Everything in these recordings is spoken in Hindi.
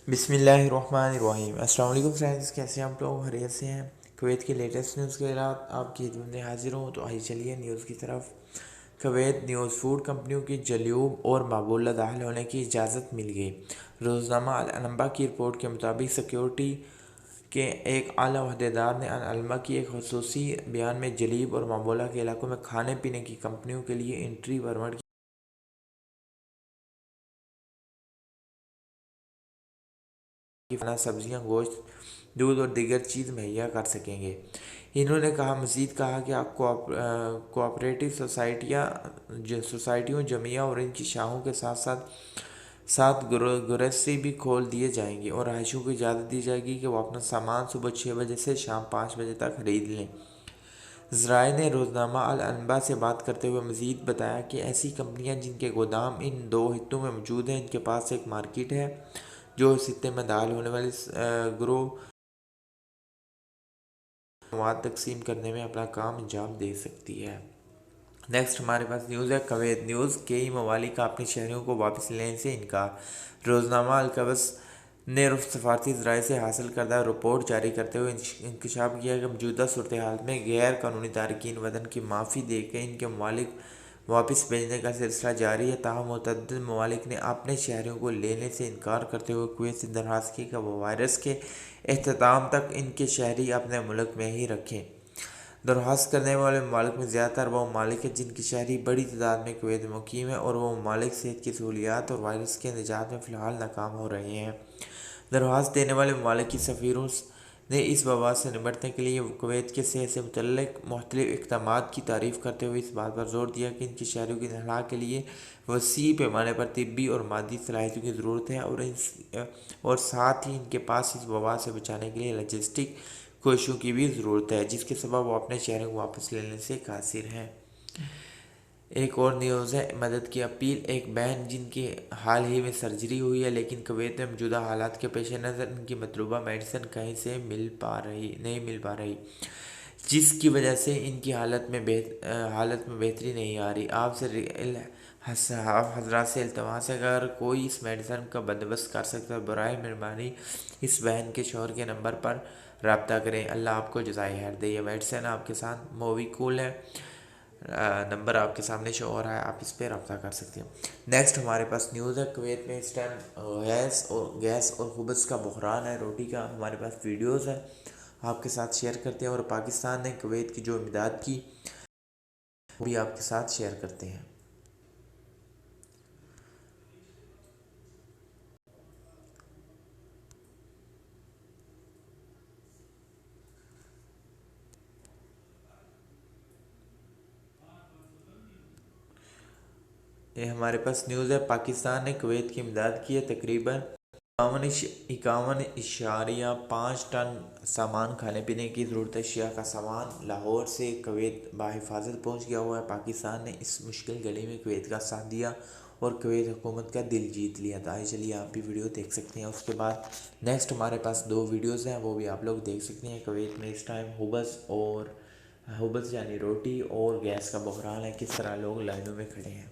बिस्मिल्लाहिर्रहमानिर्रहीम। अस्सलाम वालेकुम फ्रेंड्स, कैसे हैं आप लोग? खैरियत से हैं? कुवैत की लेटेस्ट न्यूज़ के साथ आपकी खिदमत में हाजिर हूँ। तो आइए चलिए न्यूज़ की तरफ। कुवैत न्यूज़ फूड कंपनियों की जल्यूब और मकबूला दाखिल होने की इजाज़त मिल गई। रोज़नामा अल अनबा की रिपोर्ट के मुताबिक सिक्योरिटी के एक आला अहदेदार ने अल अनबा की एक खसूसी बयान में जलीब और मकबूला के इलाकों में खाने पीने की कंपनियों के लिए एंट्री परमिट की फना सब्जियां, गोश्त, दूध और दीगर चीज़ मुहैया कर सकेंगे। इन्होंने मज़ीद कहा कि आप कोऑपरेटिव सोसाइटियों, जमिया और इनकी शाखों के साथ साथ साथ ग्रोसरी भी खोल दिए जाएंगे और रहायशियों को इजाज़त दी जाएगी कि वो अपना सामान सुबह 6 बजे से शाम 5 बजे तक खरीद लें। ज़राए ने रोज़नामा अल अनबा से बात करते हुए मज़ीद बताया कि ऐसी कंपनियां जिनके गोदाम इन दो हिस्सों में मौजूद हैं, इनके पास एक मार्केट है जो इस खित्ते में दाखिल होने वाले ग्रोह मवाद तकसीम करने में अपना काम अंजाम दे सकती है। नेक्स्ट हमारे पास न्यूज़ है कुवैत न्यूज़। कई ममालिक का अपने शहरियों को वापस लेने से इनकार। रोज़नामा अलकबस ने सफारती ज़राए से हासिल करदा रिपोर्ट जारी करते हुए इंकशाफ किया कि मौजूदा सूरत हाल में गैर कानूनी तारकीन वतन की माफ़ी दे के इनके ममालिक वापस भेजने का सिलसिला जारी है। ताहम मुतअद्दिद ममालिक ने अपने शहरियों को लेने से इनकार करते हुए कुवैत से दरख्वास्त की कि वह वायरस के अख्ताम तक इनके शहरी अपने मुल्क में ही रखें। दरख्वास्त करने वाले ममालिक में ज़्यादातर वो ममालिक हैं जिनकी शहरी बड़ी तादाद में कुवैत में मुकीम है और वो ममालिक सेहत की सहूलियात और वायरस के निजात में फ़िलहाल नाकाम हो रहे हैं। दरख्वास्त देने वाले ममालिक की सफ़ीरों ने इस वबा से निपटने के लिए कुवैत के सेहत से मुतल्लिक़ मुख्तलिफ़ इक़दामात की तारीफ़ करते हुए इस बात पर जोर दिया कि इनके शहरियों की फलाह के लिए वसी पैमाने पर तिब्बी और मादी सलाहियतों की ज़रूरत है और साथ ही इनके पास इस वबा से बचाने के लिए लॉजिस्टिक कोशिशों की भी ज़रूरत है, जिसके सबब वो अपने शहरों को वापस लेने से कासिर हैं। एक और न्यूज़ है मदद की अपील। एक बहन जिनकी हाल ही में सर्जरी हुई है लेकिन कुवैत में मौजूदा हालात के पेश नज़र इनकी मतलूबा मेडिसिन कहीं से नहीं मिल पा रही, जिसकी वजह से इनकी हालत में बेहतरी नहीं आ रही। आप हजरात से इल्तमास है, अगर कोई इस मेडिसिन का बंदोबस्त कर सकता है बराए मेहरबानी इस बहन के शोहर के नंबर पर रब्ता करें। अल्लाह आपको जज़ाए खैर दे। ये मेडिसिन आपके साथ मोविकूल है, नंबर आपके सामने शो हो रहा है, आप इस पर रब्ता कर सकते हैं। नेक्स्ट हमारे पास न्यूज़ है कुवैत में इस टाइम गैस और खुबज़ का बहरान है। रोटी का हमारे पास वीडियोज़ है, आपके साथ शेयर करते हैं और पाकिस्तान ने कुवैत की जो इमदाद की वो भी आपके साथ शेयर करते हैं। ये हमारे पास न्यूज़ है पाकिस्तान ने कुवैत की इमदाद की है। तकरीबन 51.5 टन सामान, खाने पीने की ज़रूरत अशिया का सामान लाहौर से कुवैत बाहिफाजत पहुँच गया हुआ है। पाकिस्तान ने इस मुश्किल घड़ी में कुवैत का साथ दिया और कुवैत हुकूमत का दिल जीत लिया था। आइए चलिए आप भी वीडियो देख सकते हैं। उसके बाद नेक्स्ट हमारे पास दो वीडियोज़ हैं, वो भी आप लोग देख सकते हैं। कुवैत में इस टाइम हुबस यानी रोटी और गैस का बहरान है, किस तरह लोग लाइनों में खड़े हैं।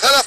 3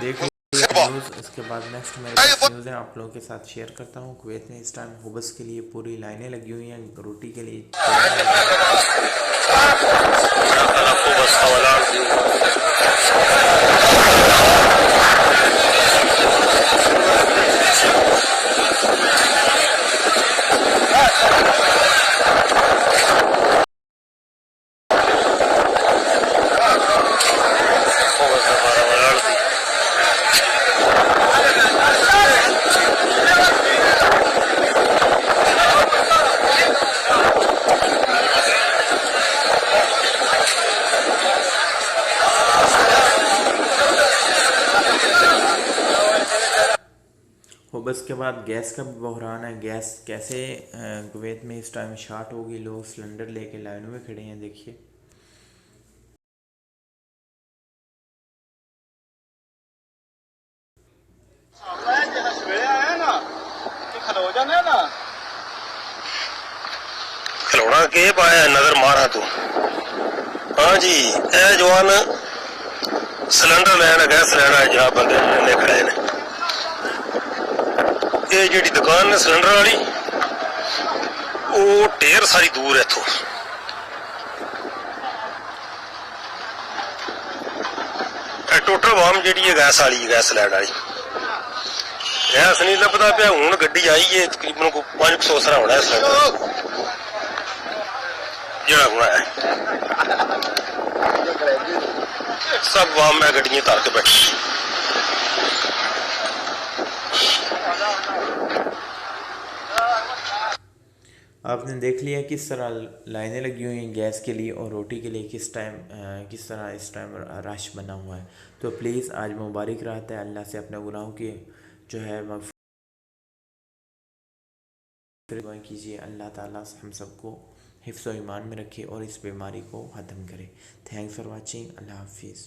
न्यूज़ इसके बाद नेक्स्ट मेरे पास न्यूज़ है आप लोगों के साथ शेयर करता हूँ। कुवैत में इस टाइम हुबस के लिए पूरी लाइनें लगी हुई हैं रोटी के लिए। हुबस के बाद गैस का भी बहरान है। गैस कैसे कुवैत में इस टाइम शॉर्ट होगी, लोग सिलेंडर लेके लाइनों में खड़े हैं। देखिए खिलौना के पाया नजर मारा तू। हाँ जी, ए जवान सिलेंडर लैना गैस लैना जनाब बंदे ने खड़े ने। ये जी दुकान है सिलेंडर वाली, वो ढेर सारी दूर है इथों। टोटल वाम जी है गैस वाली, गैस लैन वाली गैस नहीं लभदा पिया। हुण गड्डी आई है तकरीबन को 500 सरा होना है सिलेंडर जेड़ा होना है। सब वाम मैं गड्डियां तार के बैठी। आपने देख लिया किस तरह लाइनें लगी हुई हैं गैस के लिए और रोटी के लिए किस तरह इस टाइम रश बना हुआ है। तो प्लीज़ आज मुबारक रात है, अल्लाह से अपने गुनाहों की जो है मग़फ़िरत कीजिए। अल्लाह ताला हम सबको हिफ्ज़ व ईमान में रखे और इस बीमारी को ख़त्म करे। Thanks for watching. अल्लाह हाफिज़।